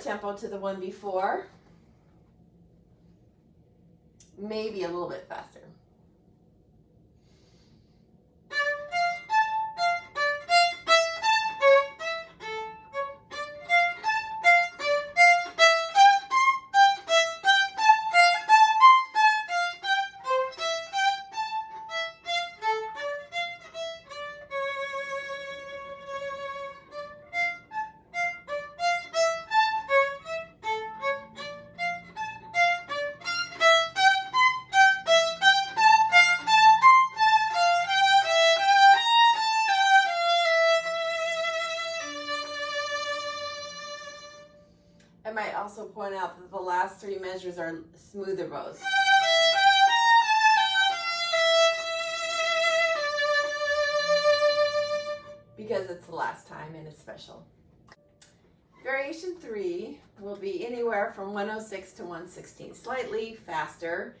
tempo to the one before. Maybe a little bit faster. I might also point out that the last three measures are smoother bows. Because it's the last time and it's special. Variation 3 will be anywhere from 106 to 116, slightly faster,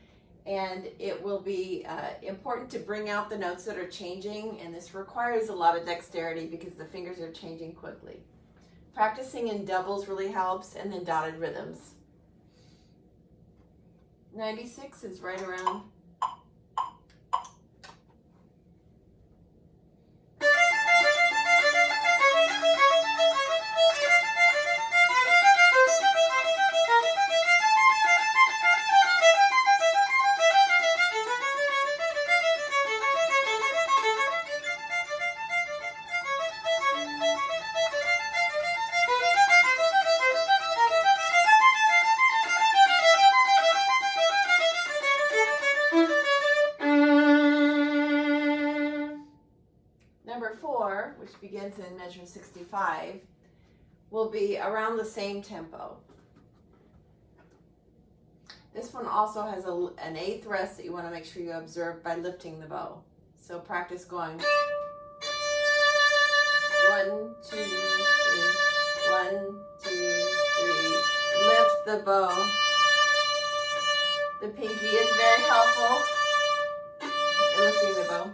and it will be important to bring out the notes that are changing, and this requires a lot of dexterity because the fingers are changing quickly. Practicing in doubles really helps, and then dotted rhythms. 96 is right around. Number 4, which begins in measure 65, will be around the same tempo. This one also has an eighth rest that you want to make sure you observe by lifting the bow. So practice going 1, 2, 3, 1, 2, 3. Lift the bow. The pinky is very helpful in lifting the bow.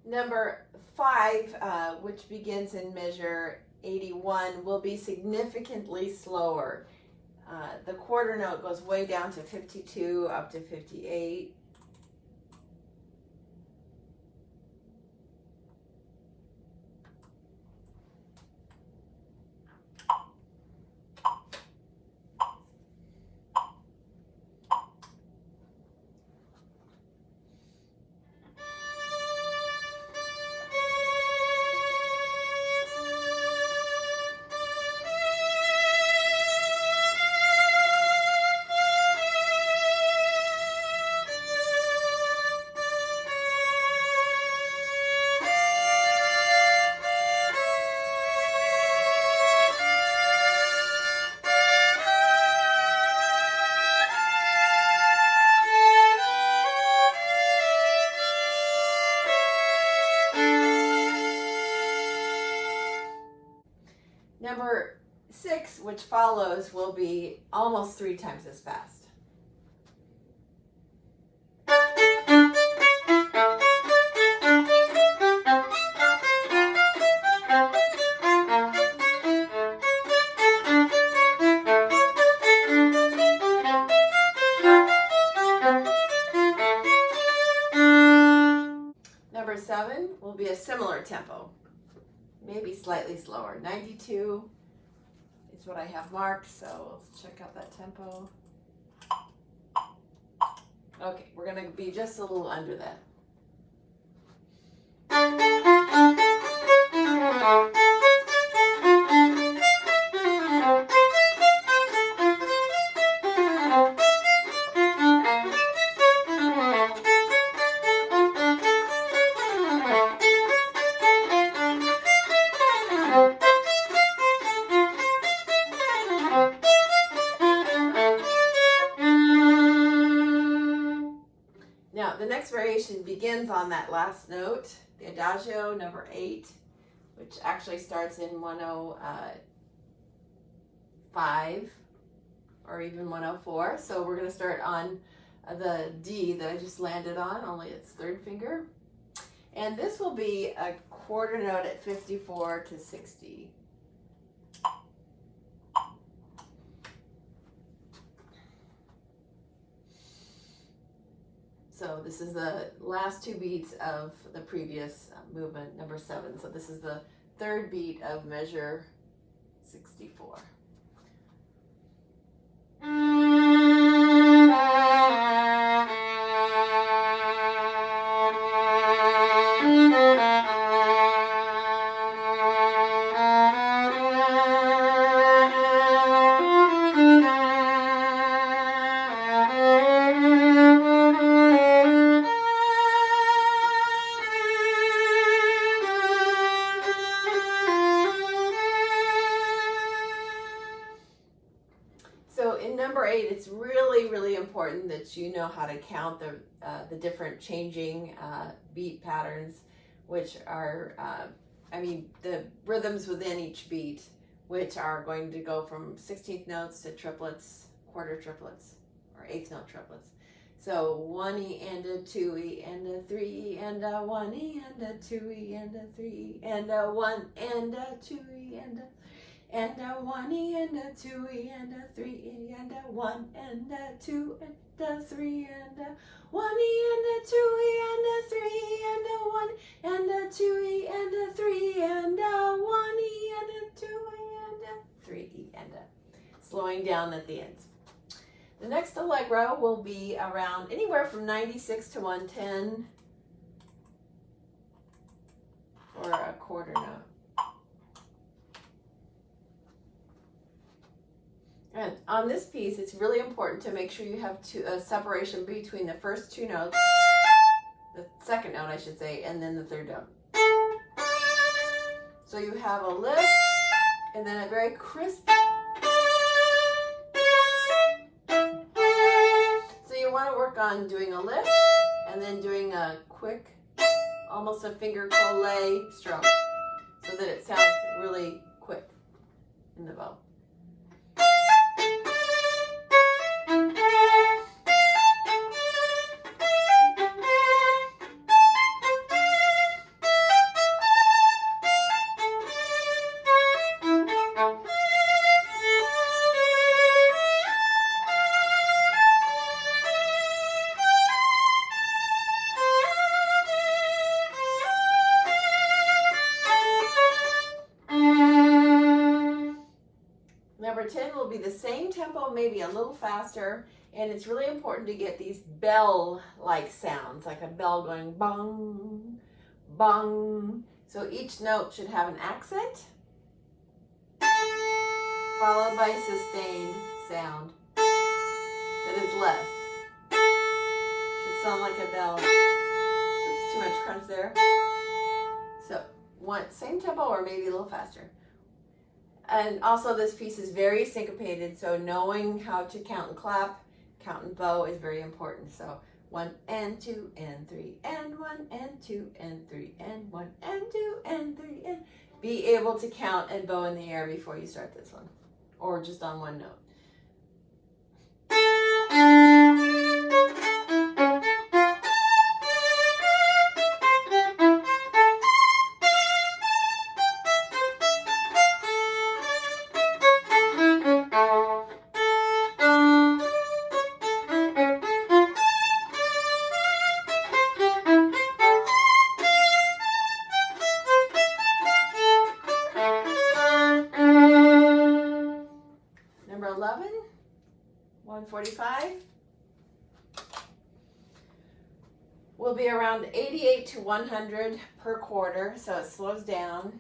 Number 5, which begins in measure 81, will be significantly slower. The quarter note goes way down to 52, up to 58. Number 6, which follows, will be almost 3 times as fast. Number 7 will be a similar tempo. Maybe slightly slower. 92 is what I have marked, so let's check out that tempo. Okay, we're going to be just a little under that. the next variation begins on that last note, the Adagio number 8, which actually starts in 105 or even 104. So we're going to start on the D that I just landed on, only it's third finger. And this will be a quarter note at 54 to 60. So this is the last 2 beats of the previous movement, number 7. So this is the third beat of measure 64. So in number 8, it's really important that you know how to count the different changing beat patterns, which are, the rhythms within each beat, which are going to go from 16th notes to triplets, quarter triplets, or 8th note triplets. So 1E and a 2E and a 3E and a 1E and a 2E and a 3E and a 1 and a 2E and a 1E and a 2E and a 3E and a 1 and a 2 and a 3 and a 1E and a 2E and a 3 and a 1 and a 2E and a 3 and a 1E and a 2E and a 3E and a, slowing down at the ends. The next allegro will be around anywhere from 96 to 110 for a quarter note. And on this piece, it's really important to make sure you have a separation between the first 2 notes, the second note I should say, and then the third note. So you have a lift and then a very crisp. So you want to work on doing a lift and then doing a quick, almost a finger collé stroke, so that it sounds really quick in the bow. Number 10 will be the same tempo, maybe a little faster, and it's really important to get these bell-like sounds, like a bell going bong, bong. So each note should have an accent, followed by a sustained sound that is less. Should sound like a bell. Oops, too much crunch there. So same tempo or maybe a little faster. And also this piece is very syncopated, so knowing how to count and clap, count and bow is very important. So 1 and 2 and 3 and 1 and 2 and 3 and 1 and 2 and 3 and be able to count and bow in the air before you start this one, or just on one note. Number 11, 145, will be around 88 to 100 per quarter, so it slows down.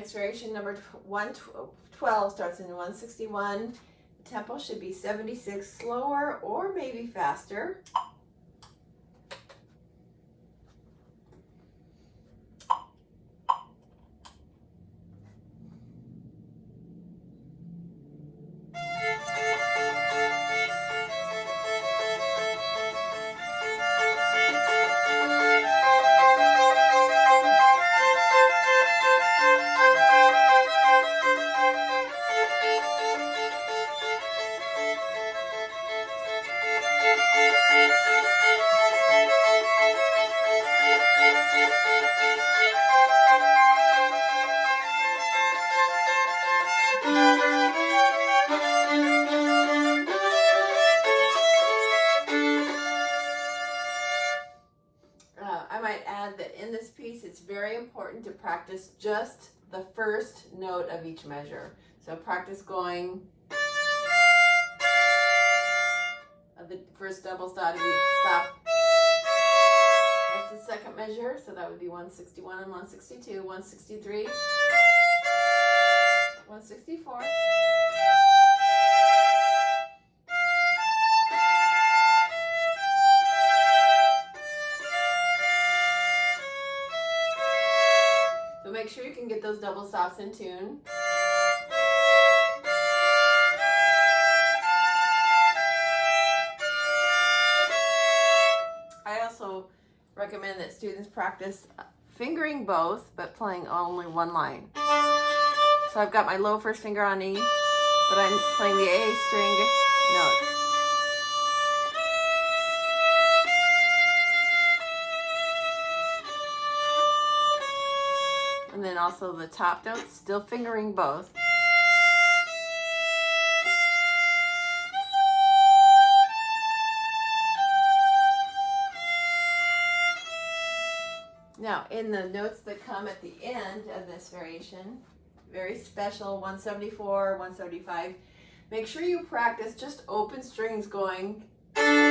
next variation, number 112, starts in 161. The tempo should be 76, slower or maybe faster. I might add that in this piece, it's very important to practice just the first note of each measure. So practice going the first double stop. That's the second measure, so that would be 161 and 162, 163, 164. So make sure you can get those double stops in tune. I also recommend that students practice fingering both, but playing only one line. So I've got my low first finger on E, but I'm playing the A string notes. And then also the top notes, still fingering both. Now, in the notes that come at the end of this variation, very special, 174, 175, make sure you practice just open strings going like this.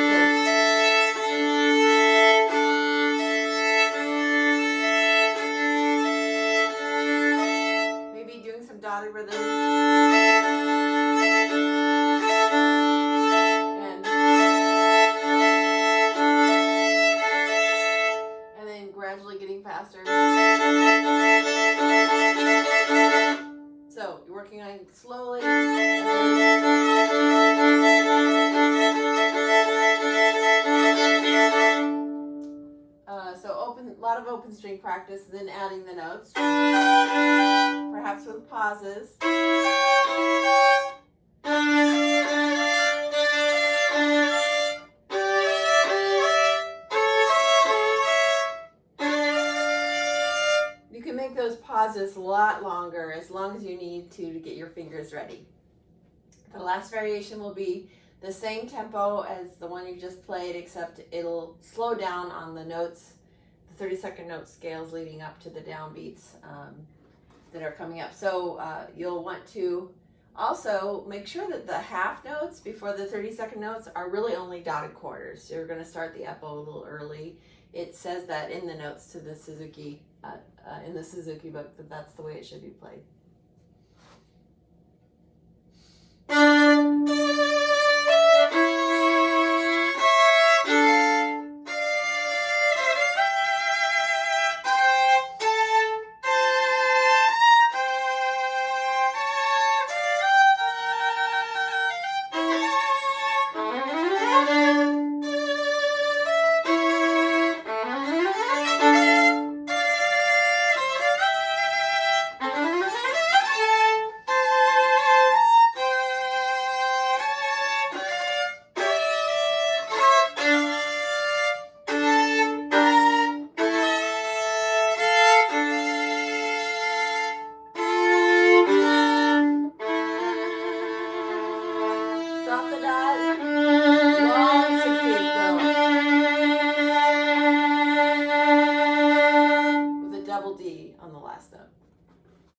Maybe doing some dotted rhythms. Gradually getting faster. So you're working on slowly. So a lot of open string practice, then adding the notes, perhaps with pauses. Those pauses a lot longer, as long as you need to get your fingers ready. The last variation will be the same tempo as the one you just played, except it'll slow down on the notes, the 30-second note scales leading up to the downbeats that are coming up. So you'll want to also make sure that the half notes before the 30-second notes are really only dotted quarters. So you're going to start the epo a little early. It says that in the notes to the Suzuki, in the Suzuki book, that that's the way it should be played.